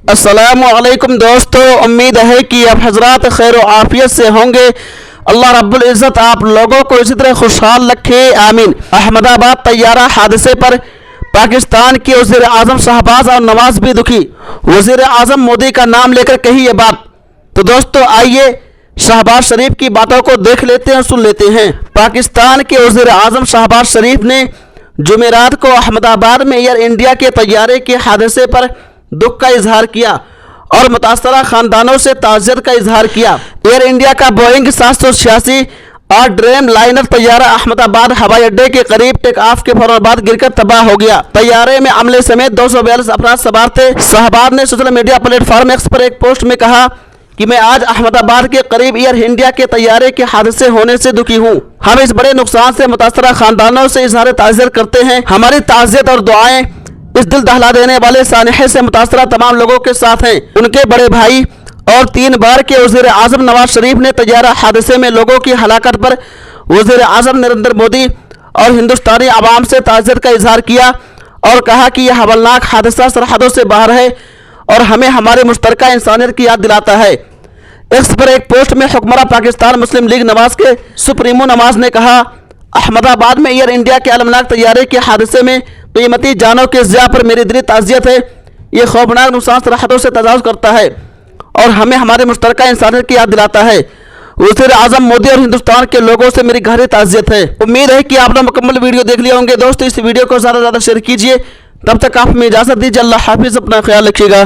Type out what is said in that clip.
अस्सलामुअलैकुम दोस्तों, उम्मीद है कि आप हजरात खैर व आफियत से होंगे। अल्लाह रब्बुल इज़्ज़त आप लोगों को इसी तरह खुशहाल रखे, आमीन। अहमदाबाद तैयारा हादसे पर पाकिस्तान के वज़ीर आज़म शहबाज और नवाज भी दुखी। वज़ीर आज़म मोदी का नाम लेकर कही ये बात। तो दोस्तों आइए शहबाज शरीफ की बातों को देख लेते हैं, सुन लेते हैं। पाकिस्तान के वज़ीर आज़म शहबाज शरीफ ने जुमेरात को अहमदाबाद में एयर इंडिया के तैयारे के हादसे पर दुख का इजहार किया और मुतासरा खानदानों से ताज़ियत का इजहार किया। एयर इंडिया का बोइंग 786 और ड्रीम लाइनर तैयारा अहमदाबाद हवाई अड्डे के करीब टेक ऑफ के फौरन बाद गिरकर तबाह हो गया। तैयारे में अमले समेत 242 अफराद सवार थे। शहबाज ने सोशल मीडिया प्लेटफॉर्म एक्स पर एक पोस्ट में कहा कि मैं आज अहमदाबाद के करीब एयर इंडिया के तैयारे के हादसे होने से दुखी हूँ। हम इस बड़े नुकसान से मुतासरा खानदानों से इजहार ताज़ियत करते हैं। हमारी ताज़ियत और दुआएं इस दिल दहला देने वाले सानहे से मुतासरा तमाम लोगों के साथ हैं। उनके बड़े भाई और 3 बार के वज़ीर आज़म नवाज शरीफ ने तैयारा हादसे में लोगों की हलाकत पर वज़ीर आज़म नरेंद्र मोदी और हिंदुस्तानी आवाम से ताज़ियत का इजहार किया और कहा कि यह हवलनाक हादसा सरहदों से बाहर है और हमें हमारे मुश्तरका इंसानियत की याद दिलाता है। एक्स पर एक पोस्ट में हुक्मरान पाकिस्तान मुस्लिम लीग नवाज के सुप्रीमो नवाज ने कहा, अहमदाबाद में एयर इंडिया के अलमनाक तैयारे के हादसे में कीमती जानों के ज़िया पर मेरी दिली ताज़ियत है। ये खौफनाक नुकसान सरहदों से तजावुज़ करता है और हमें हमारे मुश्तरका इंसानियत की याद दिलाता है। वज़ीर आज़म मोदी और हिंदुस्तान के लोगों से मेरी गहरी ताज़ियत है। उम्मीद है कि आपने मुकम्मल वीडियो देख लिया होंगे। दोस्तों इस वीडियो को ज़्यादा से ज़्यादा शेयर कीजिए। तब तक आप हमें इजाज़त दीजिए। अल्लाह हाफिज़, अपना ख्याल रखिएगा।